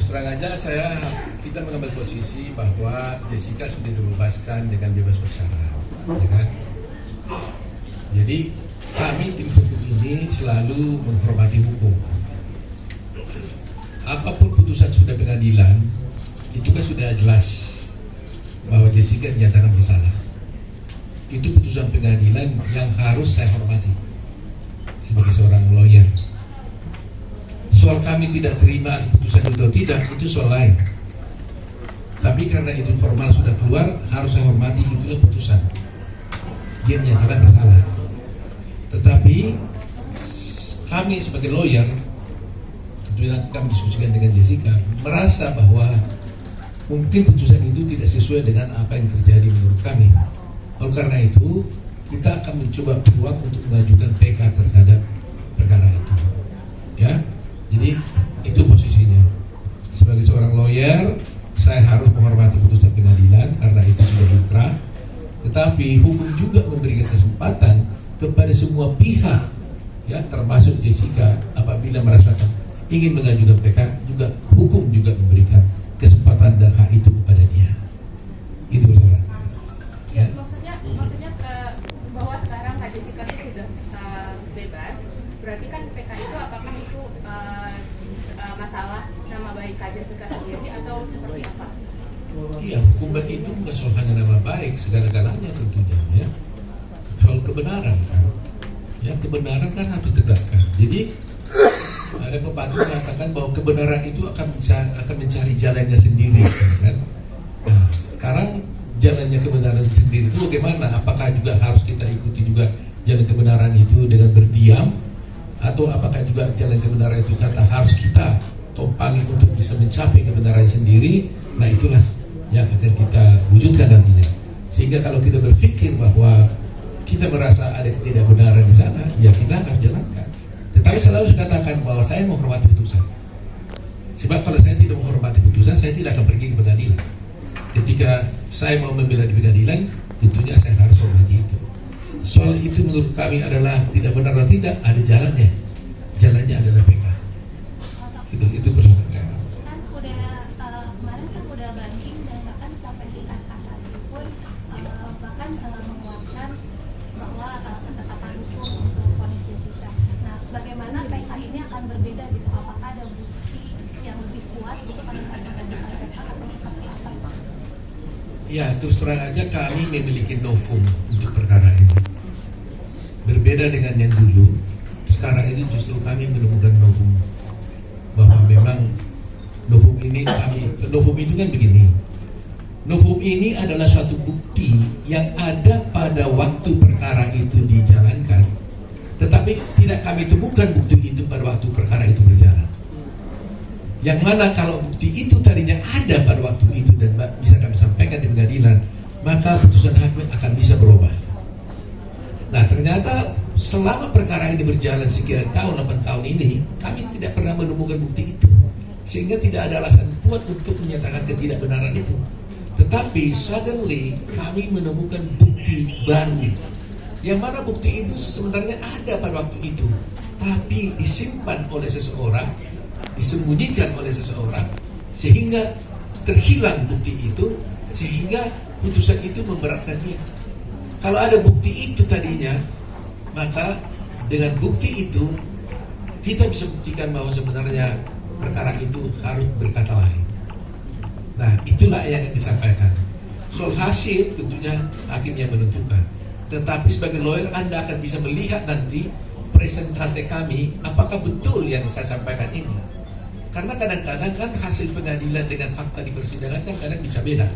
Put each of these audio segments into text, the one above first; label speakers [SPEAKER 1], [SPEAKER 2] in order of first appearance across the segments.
[SPEAKER 1] terang aja kita mengambil posisi bahwa Jessica sudah dibebaskan dengan bebas bersyarat, ya kan? Jadi kami tim hukum ini selalu menghormati hukum. Apapun putusan sudah pengadilan, itu kan sudah jelas bahwa Jessica dinyatakan bersalah. Itu putusan pengadilan yang harus saya hormati sebagai seorang lawyer. Soal kami tidak terima putusan itu atau tidak, itu soal lain. Tapi karena itu formal sudah keluar, harus saya hormati, itulah putusan. Dia menyatakan bersalah. Tetapi kami sebagai lawyer, tentunya nanti kami diskusikan dengan Jessica, merasa bahwa mungkin putusan itu tidak sesuai dengan apa yang terjadi menurut kami. Oleh karena itu, kita akan mencoba peluang untuk mengajukan PK terhadap perkara itu. Ya. Jadi itu posisinya. Sebagai seorang lawyer, saya harus menghormati putusan pengadilan karena itu sudah inkrah. Tetapi hukum juga memberikan kesempatan kepada semua pihak, ya termasuk Jessica, apabila merasakan ingin mengajukan PK, juga hukum juga memberikan kesempatan dan hak itu kepada dia. Itu persoalan.
[SPEAKER 2] Ya, maksudnya bahwa sekarang Kak Jessica itu sudah bebas, berarti kan PK itu apakah itu masalah nama baik Kak Jessica sendiri atau seperti apa?
[SPEAKER 1] Iya, hukum baik itu bukan soal hanya nama baik, segala-galanya tentunya, ya. Soal kebenaran kan, ya kebenaran kan harus ditegakkan. Jadi ada pepatah mengatakan bahwa kebenaran itu akan mencari jalannya sendiri, kan? Nah, sekarang jalannya kebenaran sendiri itu bagaimana? Apakah juga harus kita ikuti juga jalan kebenaran itu dengan berdiam? Atau apakah juga jalan kebenaran itu kata harus kita tompangi untuk bisa mencapai kebenaran sendiri? Nah itulah yang akan kita wujudkan nantinya. Sehingga kalau kita berpikir bahwa kita merasa ada ketidakbenaran di sana, ya kita harus jalankan. Tetapi selalu saya katakan bahwa saya menghormati putusan. Sebab kalau saya tidak menghormati putusan, saya tidak akan pergi ke pengadilan. Ketika saya mau membela di pengadilan, tentunya saya harus hormati itu. Soal itu menurut kami adalah tidak benar atau tidak, ada jalannya. Jalannya adalah PK. Itu persoalannya.
[SPEAKER 3] Kan udah kemarin kan udah banding dan bahkan sampai tingkat kasasi pun bahkan menguatkan bahwa penetapan hukum untuk vonis Jessica. Nah, bagaimana PK ini akan berbeda gitu? Apakah ada bukti yang lebih kuat gitu pada saat membandingkan PK atau seperti apa?
[SPEAKER 1] Ya, terus terang aja kami memiliki novum untuk perkara ini. Berbeda dengan yang dulu, sekarang ini justru kami menemukan novum. Bahwa memang novum itu kan begini. Novum ini adalah suatu bukti yang ada pada waktu perkara itu dijalankan, tetapi tidak kami temukan bukti itu pada waktu perkara itu berjalan. Yang mana kalau bukti itu tadinya ada pada waktu itu dan bisa kami sampaikan di pengadilan, maka putusan hakim akan bisa berubah. Nah ternyata selama perkara ini berjalan sekian tahun, 8 tahun ini, kami tidak pernah menemukan bukti itu. Sehingga tidak ada alasan kuat untuk menyatakan ketidakbenaran itu. Tetapi suddenly kami menemukan bukti baru. Yang mana bukti itu sebenarnya ada pada waktu itu, tapi disimpan oleh seseorang, disembunyikan oleh seseorang, sehingga terhilang bukti itu, sehingga putusan itu memberatkan dia. Kalau ada bukti itu tadinya, maka dengan bukti itu kita bisa buktikan bahwa sebenarnya perkara itu harus berkata lain. Nah itulah yang disampaikan. Soal hasil tentunya hakim yang menentukan. Tetapi sebagai lawyer Anda akan bisa melihat nanti presentase kami apakah betul yang saya sampaikan ini. Karena kadang-kadang kan hasil pengadilan dengan fakta di persidangan kan kadang bisa beda,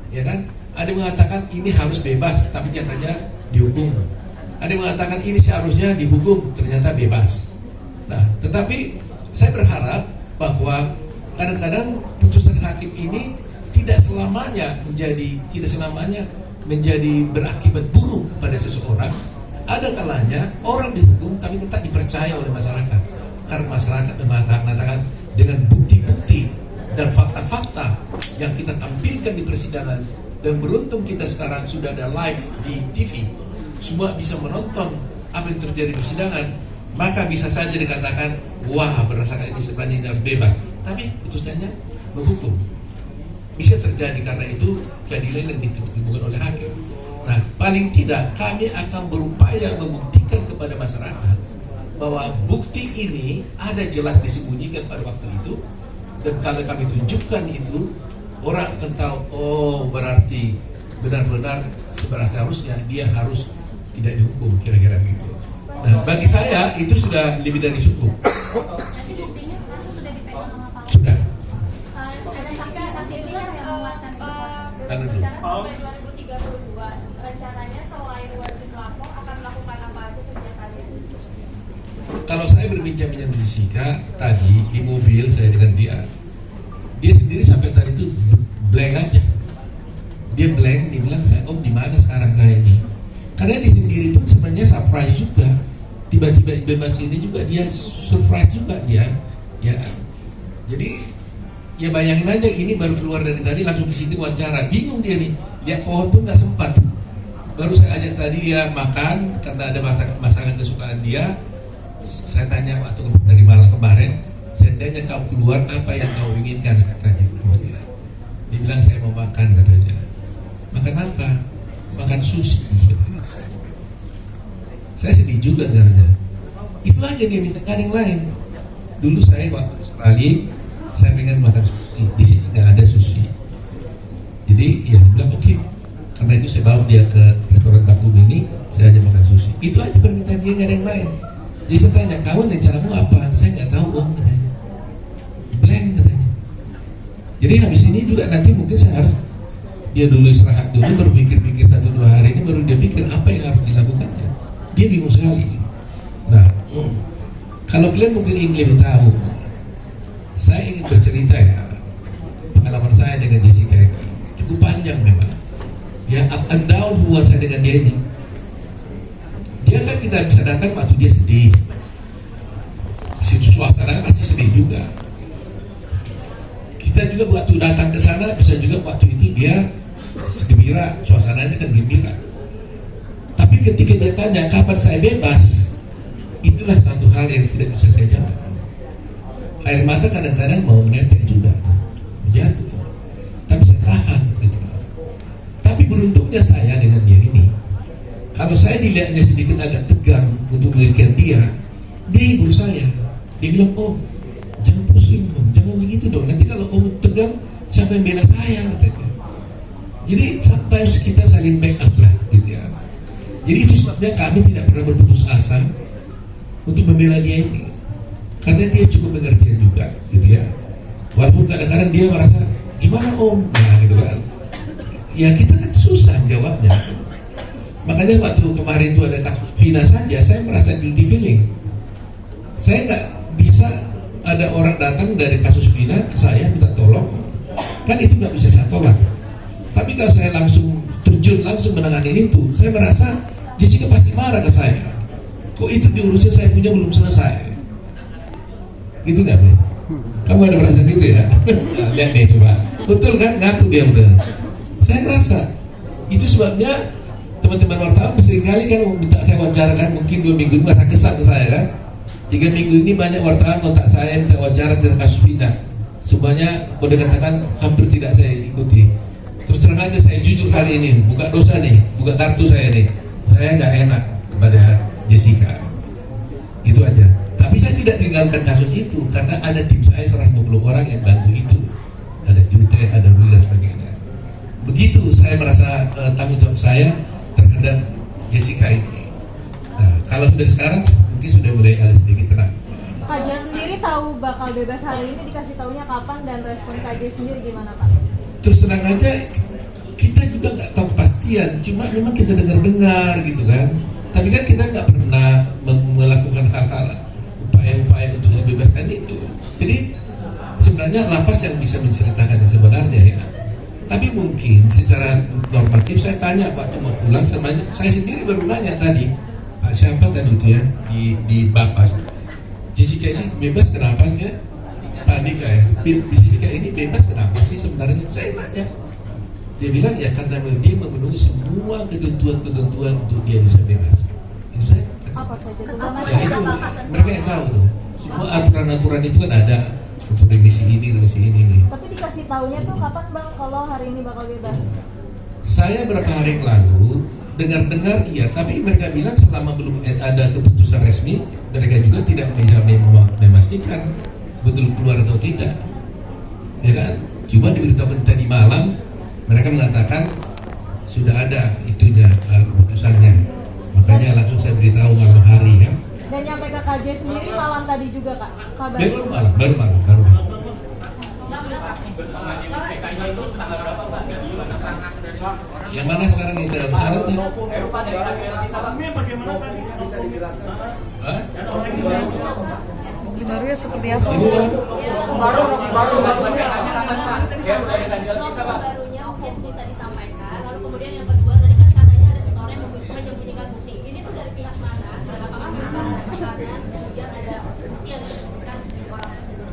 [SPEAKER 1] ya kan? Ada yang mengatakan ini harus bebas, tapi nyatanya dihukum. Ada yang mengatakan ini seharusnya dihukum, ternyata bebas. Nah, tetapi saya berharap bahwa kadang-kadang putusan hakim ini tidak selamanya menjadi berakibat buruk kepada seseorang. Ada kalanya orang dihukum tapi tetap dipercaya oleh masyarakat. Karena masyarakat mengatakan dengan bukti-bukti dan fakta-fakta yang kita tampilkan di persidangan, dan beruntung kita sekarang sudah ada live di TV, semua bisa menonton apa yang terjadi di persidangan, maka bisa saja dikatakan wah berdasarkan ini sebenarnya harus bebas. tapi putusannya menghukum. Bisa terjadi karena itu keadilan yang ditemukan oleh hakim. Nah, paling tidak kami akan berupaya membuktikan kepada masyarakat bahwa bukti ini ada jelas disembunyikan pada waktu itu, dan kalau kami tunjukkan itu, orang akan tahu, oh berarti benar-benar seharusnya dia harus tidak dihukum, kira-kira begitu. Nah, bagi saya itu sudah lebih dari cukup.
[SPEAKER 3] Nanti buktinya sekarang sudah dipegang sama Pak.
[SPEAKER 1] Sudah.
[SPEAKER 3] Ada saksi ini yang menguatkan itu, Pak.
[SPEAKER 2] Berbicara sampai 2032, rencananya selain wajib lapor akan melakukan apa aja kegiatannya?
[SPEAKER 1] Kalau saya berbincang-bincang di Jessica tadi di mobil saya dengan dia sendiri sampai tadi itu blank aja. Dia blank, dia bilang saya, di mana sekarang saya ini? Karena dia sendiri pun sebenarnya surprise juga. Tiba-tiba bebas ini juga dia surprise juga dia. Ya, jadi ya bayangin aja, ini baru keluar dari tadi langsung ke situ wawancara, bingung dia nih, lihat pohon pun nggak sempat. Baru saya ajak tadi dia makan karena ada masakan kesukaan dia. Saya tanya waktu dari malam kemarin, seandainya kau keluar apa yang kau inginkan, katanya. Dia bilang saya mau makan, katanya. Makan apa? Makan sushi. Saya sedih juga dengarnya. Itu aja dia minta, gak ada yang lain. Dulu saya waktu Australia, saya pengen makan sushi. Di sini nggak ada sushi. Jadi ya bilang oke. Karena itu saya bawa dia ke restoran Takumi, saya aja makan sushi. Itu aja permintaan dia, nggak ada yang lain. Jadi saya tanya, kawan rencanamu apa? Saya nggak tahu om, katanya. Blank, katanya. Jadi habis ini juga nanti mungkin saya harus dia dulu istirahat dulu, berpikir-pikir 1-2 hari ini baru dia pikir apa yang harus dilakukannya. Dia bingung sekali. Nah, kalau kalian mungkin ingin lebih tahu, saya ingin bercerita ya pengalaman saya dengan Jessica ini cukup panjang memang. Ya, up and down hubungan saya dengan dia ini. Dia kan kita bisa datang waktu dia sedih. Situ suasana pasti sedih juga. Kita juga waktu datang ke sana bisa juga waktu itu dia segembira, suasananya kan gembira. Tapi ketika dia tanya kapan saya bebas, itulah satu hal yang tidak bisa saya jawab. Air mata kadang-kadang mau menetek juga, jatuh. Tapi saya tahan. Gitu. Tapi beruntungnya saya dengan dia ini, kalau saya dilihatnya sedikit agak tegang untuk memberikan dia hibur saya. Dia bilang, oh jangan pusing om, jangan begitu dong. Nanti kalau om tegang, siapa yang bela saya? Katanya. Jadi sometimes kita saling back up lah, gitu ya. Jadi itu sebabnya kami tidak pernah berputus asa untuk membela dia ini, karena dia cukup pengertian juga, gitu ya. Walaupun kadang-kadang dia merasa gimana om, nah gitu kan. Ya kita kan susah jawabnya. Makanya waktu kemarin itu ada kasus Vina saja, saya merasa guilty feeling. Saya nggak bisa ada orang datang dari kasus Vina ke saya minta tolong, kan itu nggak bisa saya tolak. Tapi kalau saya langsung terjun langsung menangani itu, saya merasa Jessica pasti marah ke saya. Kok itu diurusin saya punya belum selesai? Gitu nggak Bro? Kamu ada perasaan gitu ya? Nah, lihat deh coba, betul kan? Ngaku dia benar. Saya merasa itu sebabnya teman-teman wartawan seringkali kan minta saya wawancara kan, mungkin 2 minggu ini masa kesal ke saya kan. 3 minggu ini banyak wartawan kontak saya minta wawancara tentang kasus Vina. Semuanya boleh katakan hampir tidak saya ikuti. Terus terang aja saya jujur hari ini, buka dosa nih, buka kartu saya nih. Saya nggak enak kepada Jessica. Itu aja. Tapi saya tidak tinggalkan kasus itu karena ada tim saya 150 orang yang bantu itu. Ada Jute, ada Ruli dan sebagainya. Begitu saya merasa tanggung jawab saya terhadap Jessica ini. Nah, kalau sudah sekarang mungkin sudah mulai agak sedikit tenang.
[SPEAKER 4] Kak Jo sendiri tahu bakal bebas hari ini, dikasih taunya kapan dan respon Kak Jo sendiri gimana Pak?
[SPEAKER 1] Terus terang aja kita juga nggak tahu kepastian, cuma memang kita dengar-dengar gitu kan. Tapi kan kita nggak pernah melakukan hal-hal upaya-upaya untuk membebaskan itu. Jadi sebenarnya lapas yang bisa menceritakan yang sebenarnya ya. Tapi mungkin secara normatif saya tanya waktu mau pulang, saya sendiri baru nanya tadi, Pak siapa tadi itu ya di Bapas, Jessica ini bebas kenapa sih ya? Pak Andika ya, Jessica ini bebas kenapa sih sebenarnya? Saya nanya, dia bilang ya karena dia memenuhi semua ketentuan-ketentuan untuk dia bisa bebas. Itu saya.
[SPEAKER 4] Apa saja?
[SPEAKER 1] Ya itu mereka yang tahu tuh. Semua aturan-aturan itu kan ada untuk remisi ini nih.
[SPEAKER 4] Tapi dikasih taunya tuh kapan bang kalau hari ini bakal bebas?
[SPEAKER 1] Saya beberapa hari yang lalu dengar iya, tapi mereka bilang selama belum ada keputusan resmi, mereka juga tidak bisa memastikan betul keluar atau tidak, ya kan? Cuma diberitahukan tadi malam, mereka mengatakan sudah ada itunya keputusannya, makanya langsung saya beritahu malam hari ya.
[SPEAKER 4] Dan nyampe ke KJ sendiri malam tadi juga kak kabar?
[SPEAKER 1] Ya, baru malam. Yang mana sekarang yang saya bicara?
[SPEAKER 5] Barunya seperti apa?
[SPEAKER 1] Ini lah.
[SPEAKER 3] Barunya mungkin bisa disampaikan. Lalu kemudian yang kedua tadi kan katanya ada seseorang yang menyembunyikan bukti. Ini tuh dari pihak mana? Apakah karena kemudian ada bukti yang disebutkan di orang tersebut?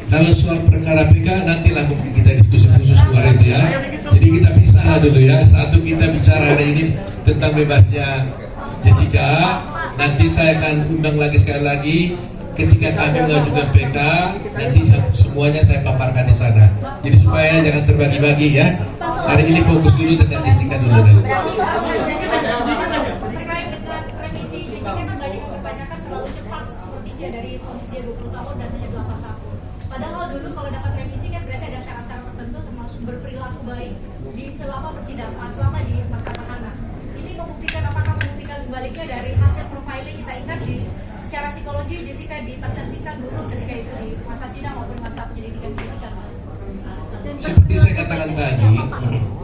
[SPEAKER 1] Kalau soal perkara PK nanti lah kita diskusi khusus luar itu ya. Jadi kita pisah dulu ya. Satu kita bicara hari ini tentang bebasnya Jessica. Nanti saya akan undang lagi sekali lagi ketika kami mengajukan PK. Nanti semuanya saya paparkan di sana. Jadi supaya jangan terbagi-bagi ya. Hari ini fokus dulu tentang Jessica dulu.
[SPEAKER 3] Berarti terkait dengan remisi Jessica kan banyak yang mempertanyakan terlalu cepat sepertinya dari vonis dia 20 tahun dan hanya 8 tahun. Padahal dulu kalau dapat remisi kan berarti ada syarat-syarat tertentu termasuk berperilaku baik di selama persidangan, selama di masa tahanan. Ini apakah membuktikan sebaliknya dari hasil profiling kita ingat secara psikologi Jessica dipersepsikan dulu ketika itu di masa sidang maupun masa penyelidikan.
[SPEAKER 1] Seperti saya katakan tadi,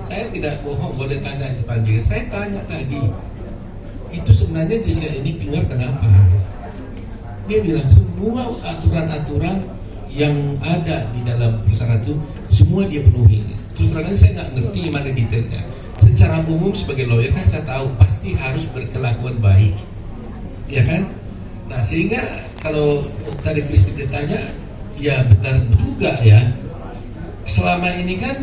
[SPEAKER 1] saya tidak bohong, boleh tanya itu Panji. Saya tanya tadi, itu sebenarnya Jessica ini keluar kenapa? Dia bilang semua aturan-aturan yang ada di dalam persyaratan itu semua dia penuhi. Terus terang saya nggak ngerti mana detailnya. Secara umum sebagai lawyer kan saya tahu pasti harus berkelakuan baik, ya kan? Nah sehingga kalau tadi Kristi ditanya, ya benar juga ya. Selama ini kan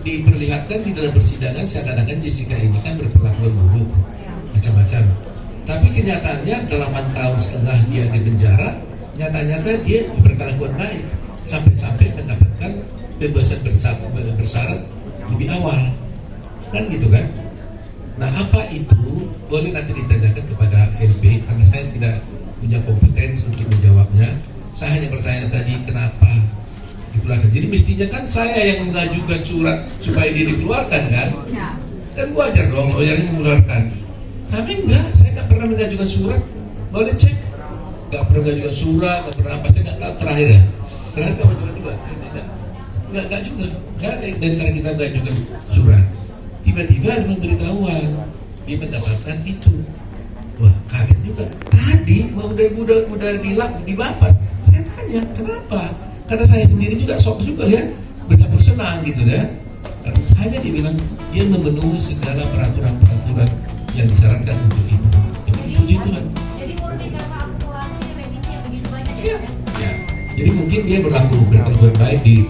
[SPEAKER 1] diperlihatkan di dalam persidangan seakan-akan Jessica ini kan berperlakuan buruk, macam-macam. Tapi kenyataannya dalam 4 tahun setengah dia di penjara, nyata-nyata dia berkelakuan baik sampai-sampai mendapatkan kebebasan bersyarat lebih awal, kan gitu kan? Nah apa itu boleh nanti ditanyakan kepada LB karena saya tidak punya kompetensi untuk menjawabnya. Saya hanya bertanya tadi kenapa dikeluarkan. Jadi mestinya kan saya yang mengajukan surat supaya dia dikeluarkan kan?
[SPEAKER 2] Ya.
[SPEAKER 1] Kan wajar dong lawyernya mengeluarkan. Kami enggak, saya nggak pernah mengajukan surat. Boleh cek. Nggak pernah mengajukan surat, nggak pernah apa, saya nggak tahu terakhir ya. Terakhir nggak mengajukan juga, nggak juga. Nggak ada yang antara kita mengajukan surat. Tiba-tiba ada pemberitahuan dia mendapatkan itu. Wah kaget juga. Tadi mau udah dilapas. Saya tanya kenapa? Karena saya sendiri juga sok juga ya bercampur senang gitu ya. Hanya dibilang dia memenuhi segala peraturan-peraturan yang disyaratkan untuk itu. Puji Tuhan.
[SPEAKER 3] Jadi murni karena akumulasi remisi yang begitu banyak ya?
[SPEAKER 1] Ya. Jadi mungkin dia berkelakuan baik di